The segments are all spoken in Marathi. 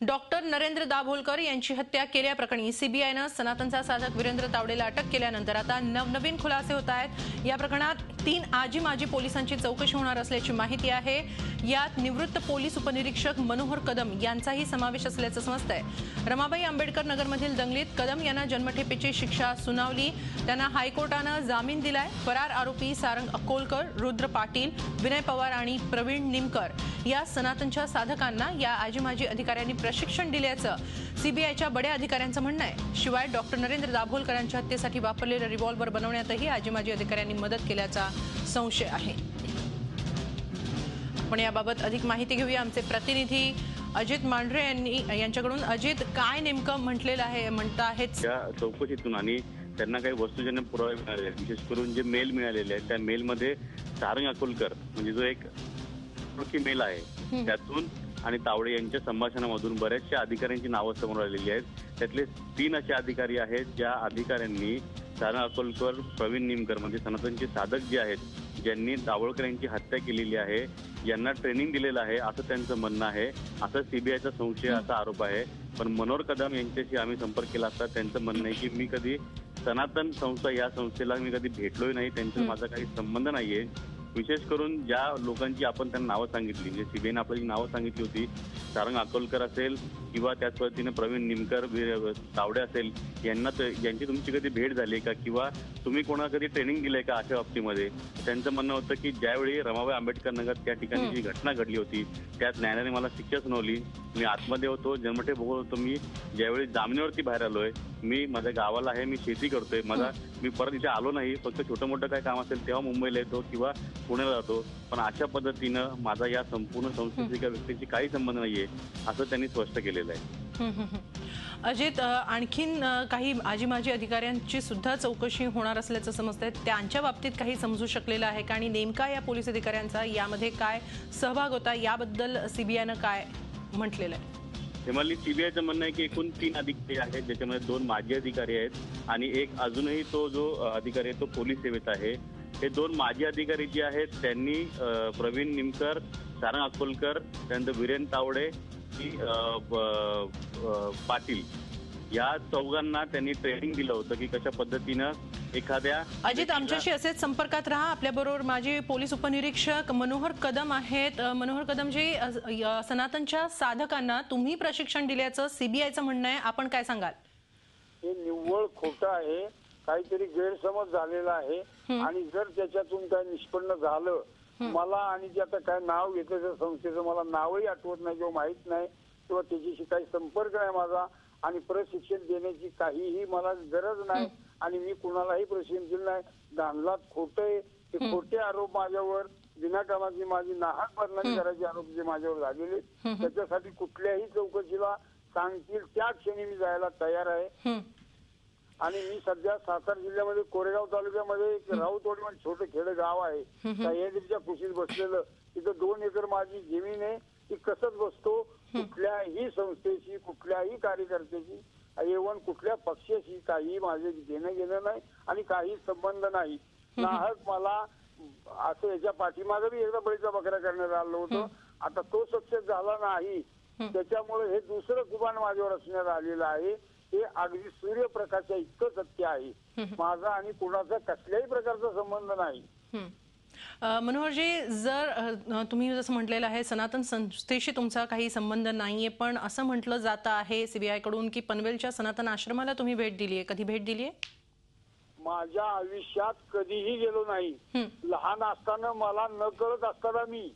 डॉक्टर नरेंद्र दाभोलकर यांची हत्या केल्याप्रकरणी सीबीआयनं सनातनचा साधक वीरेंद्र तावडेला अटक केल्यानंतर आता नवनवीन खुलासे होत आहेत। या प्रकरणात 3 आजी माजी पोलिसांची चौकशी होणार असल्याची माहिती आहे। यात निवृत्त पोलीस उपनिरीक्षक मनोहर कदम यांचाही समावेश असल्याचं समजतंय। रमाबाई आंबेडकर नगरमधील दंगलीत कदम यांना जन्मठेपेची शिक्षा सुनावली, त्यांना हायकोर्टानं जामीन दिलाय। फरार आरोपी सारंग अकोलकर, रुद्र पाटील, विनय पवार आणि प्रवीण निमकर या सनातनच्या साधकांना या आजी माजी अधिकाऱ्यांनी प्रशिक्षण दिल्याचं सीबीआयच्या बड्या अधिकाऱ्यांचं म्हणणं आहे। शिवाय डॉक्टर नरेंद्र दाभोलकरांच्या हत्येसाठी वापरलेलं रिव्हॉल्वर बनवण्यातही आजी माजी अधिकाऱ्यांनी मदत केल्याचा संशय आहे। आपण याबाबत अधिक माहिती घेऊया आमचे प्रतिनिधी अजित मांढरे यांच्याकडून। अजित, काय नेमकं म्हटलेलं आहे म्हणता आहेत या चौकशीतून आणि त्यांना काही वस्तुजन्य पुरावे मिळाले, विशेष करून जे मेल मिळालेले आहेत त्या मेलमध्ये सारंग अकोलकर म्हणजे जो एक मेल आहे त्यातून आणि तावडे यांच्या संभाषणामधून बऱ्याचशा अधिकाऱ्यांची नावं समोर आलेली आहेत। त्यातले 3 असे अधिकारी आहेत ज्या अधिकाऱ्यांनी सारंग अकोलकर, प्रवीण निमकर म्हणजे सनातनचे साधक जे आहेत, ज्यांनी दाभोलकर यांची हत्या केलेली आहे, यांना ट्रेनिंग दिलेलं आहे असं त्यांचं म्हणणं आहे। असं सीबीआयचा संशय, असा आरोप आहे। पण मनोहर कदम यांच्याशी आम्ही संपर्क केला असता त्यांचं म्हणणं आहे की मी कधी सनातन संस्था या संस्थेला मी कधी भेटलोय नाही, त्यांचा माझा काही संबंध नाहीये। विशेष करून ज्या लोकांची आपण त्यांना नावं सांगितली, म्हणजे सीबीआयने आपल्याला नावं सांगितली होती, सारंग अकोलकर असेल किंवा त्याच पद्धतीने प्रवीण निमकर, तावडे असेल, यांची तुमची कधी भेट झाली का किंवा तुम्ही कोणा कधी ट्रेनिंग दिलंय का अशा बाबतीमध्ये? त्यांचं म्हणणं होतं की ज्यावेळी रमाबाई आंबेडकर नगर त्या ठिकाणी जी घटना घडली होती त्यात न्यायालयाने मला शिक्षा सुनावली, मी आतमध्ये होतो, जन्मठेप भोगत होतो। मी ज्यावेळी जामिनावरती बाहेर आलोय, मी माझ्या गावाला आहे, मी शेती करतोय, मी परत इथे आलो नाही, फक्त छोटं मोठं काय काम असेल तेव्हा मुंबईला येतो किंवा पुण्याला जातो, पण अशा पद्धतीनं माझा या संपूर्ण संस्थेशी किंवा व्यक्तीशी काही संबंध नाहीये असं त्यांनी स्पष्ट केलेलं आहे। अजित, आणखीन काही आजी माजी अधिकाऱ्यांची सुद्धा चौकशी होणार असल्याचं समजतंय, त्यांच्या बाबतीत काही समजू शकलेलं आहे का आणि नेमका या पोलीस अधिकाऱ्यांचा यामध्ये काय सहभाग होता याबद्दल सीबीआयनं काय म्हटलेलं आहे? हेमाली, सीबीआयचं म्हणणं आहे की एकूण 3 अधिकारी आहेत, ज्याच्यामध्ये 2 माजी अधिकारी आहेत आणि एक अजूनही तो जो अधिकारी आहे तो पोलीस सेवेत आहे। हे 2 माजी अधिकारी जे आहेत त्यांनी प्रवीण निमकर, सारंग अकोलकर, त्यानंतर वीरेंद्र तावडे, पाटील या 4 त्यांनी ट्रेनिंग दिलं होतं की कशा पद्धतीनं एखाद्या। अजित, आमच्याशी असेच संपर्कात राहा। आपल्याबरोबर माझे पोलीस उपनिरीक्षक मनोहर कदम आहेत। मनोहर कदम जी, सनातनच्या साधकांना तुम्ही प्रशिक्षण दिल्याचं सीबीआयचं म्हणणं आहे, आपण काय सांगाल? हे निव्वळ खोटं आहे, काहीतरी गैरसमज झालेला आहे आणि जर त्याच्यातून काय निष्पन्न झालं, मला आणि जे आता काय नाव घेतलं त्या संस्थेचं मला नावही आठवत नाही किंवा माहित नाही किंवा त्याच्याशी काही संपर्क नाही माझा आणि प्रशिक्षण देण्याची काहीही मला गरज नाही आणि मी कुणालाही प्रशिक्षण दिलं नाही। दांडलात खोटे खोटे आरोप माझ्यावर, विनाकामाची माझी नाहक बदनामी करायचे आरोप जे माझ्यावर झालेले, त्याच्यासाठी कुठल्याही चौकशीला सांगतील त्या क्षणी मी जायला तयार आहे। आणि मी सध्या सातारा जिल्ह्यामध्ये कोरेगाव तालुक्यामध्ये एक राऊतवाडी म्हणजे छोटं खेडं गाव आहे, सह्याद्रीच्या कुशीत बसलेलं, तिथं 2 एकर माझी जमीन आहे, ती कसत बसतो। कुठल्याही संस्थेशी, कुठल्याही कार्यकर्त्याशी, एवन कुठल्या पक्षाशी काही माझे घेणं घेणं नाही आणि काही संबंध नाही। नाहक मला असं याच्या पाठीमागे बी एकदा बळीचा बकरा करण्यात आलं होतं, आता तो सक्सेस झाला नाही, त्याच्यामुळे हे दुसरं कुबान माझ्यावर असण्यात आलेलं आहे। हे अगदी सूर्यप्रकाशा इतकं सत्य आहे, माझा आणि कुणाचा कसल्याही प्रकारचा संबंध नाही। मनोहरजी, जर तुम्ही जसं म्हटलेलं आहे सनातन संस्थेशी तुमचा काही संबंध नाहीये, पण असं म्हटलं जातं आहे सीबीआय कडून की पनवेलच्या सनातन आश्रमाला तुम्ही भेट दिलीये, कधी भेट दिलीये? माझ्या आयुष्यात कधीही गेलो नाही। लहान असताना मला न कळत असताना मी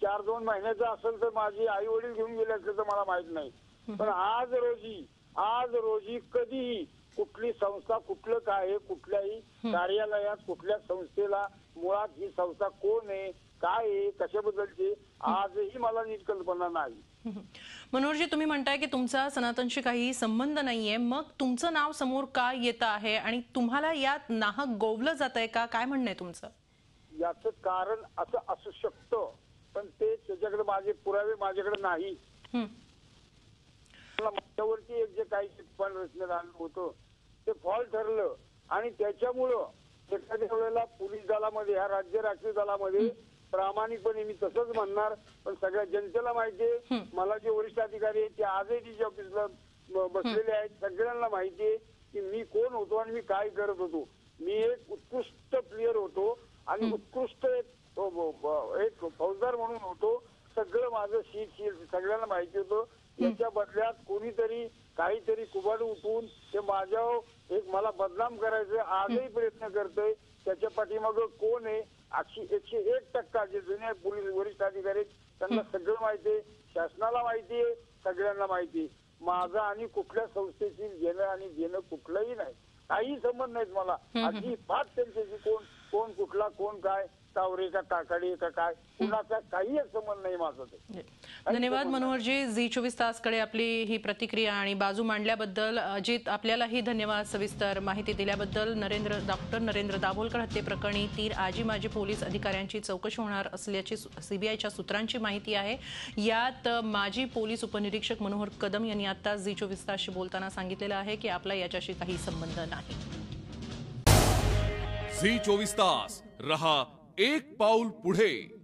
4-2 महिन्याचा असेल तर माझी आई वडील घेऊन गेले असते तर मला माहित नाही, पण आज रोजी कधीही कुठली संस्था, कुठलं काय, कुठल्याही कार्यालयात, कुठल्या संस्थेला, मुळात ही संस्था कोण आहे, काय आहे, कशाबद्दलची आजही मला नीट कल्पना नाही। मनोहरजी, तुम्ही म्हणताय की तुमचा सनातनशी काही संबंध नाहीये, मग तुमचं नाव समोर का येतं आहे आणि तुम्हाला यात नाहक गोवलं जात आहे का? काय म्हणणं आहे तुमचं? याचं कारण असं असू शकतं, पण ते त्याच्याकडे माझे पुरावे माझ्याकडे नाही। माझ्यावरती एक जे काही टिप्पण रचण्यात आलं होतं ते फॉल्ट ठरलं आणि त्याच्यामुळं एखाद्या वेळेला पोलीस दलामध्ये, ह्या राज्य राखीव दलामध्ये प्रामाणिकपणे मी तसंच म्हणणार. पण सगळ्या जनतेला माहितीये, मला जे वरिष्ठ अधिकारी आहेत ते आजही डीजी ऑफिसला बसलेले आहेत. सगळ्यांना माहितीये की मी कोण होतो आणि मी काय करत होतो. मी एक उत्कृष्ट प्लेयर होतो आणि उत्कृष्ट एक फौजदार म्हणून होतो. सगळं माझं शीट सगळ्यांना माहिती होतं. याच्या बदल्यात कोणीतरी काहीतरी कुबाड उठवून ते माझ्यावर एक मला बदनाम करायचं आजही प्रयत्न करतोय. त्याच्या पाठीमागं कोण आहे? 101% जे जुने पोलीस वरिष्ठ अधिकारी त्यांना सगळं माहितीये, शासनाला माहितीये, सगळ्यांना माहिती. माझा आणि कुठल्या संस्थेशी घेणं आणि घेणं कुठलंही नाही, काही संबंध नाहीत मला अजिबात त्यांच्याशी. कोण कुठला कोण काय तावरे का काकाडी का काय कुणाचा काही संबंध नाही माझा. ते धन्यवाद मनोहरजी. झी 24 तासकडे आपली ही प्रतिक्रिया आणि बाजू मांडल्याबद्दल. अजित, आपल्यालाही धन्यवाद सविस्तर माहिती दिल्याबद्दल. डॉक्टर नरेंद्र दाभोलकर हत्येप्रकरणी 3 आजी माजी पोलीस अधिकाऱ्यांची चौकशी होणार असल्याची सीबीआयच्या सूत्रांची माहिती आहे. यात माजी पोलीस उपनिरीक्षक मनोहर कदम यांनी आता झी 24 तासशी बोलताना सांगितलेलं आहे की आपला याच्याशी काही संबंध नाही. झी 24 तास रहा एक पाऊल पुढे.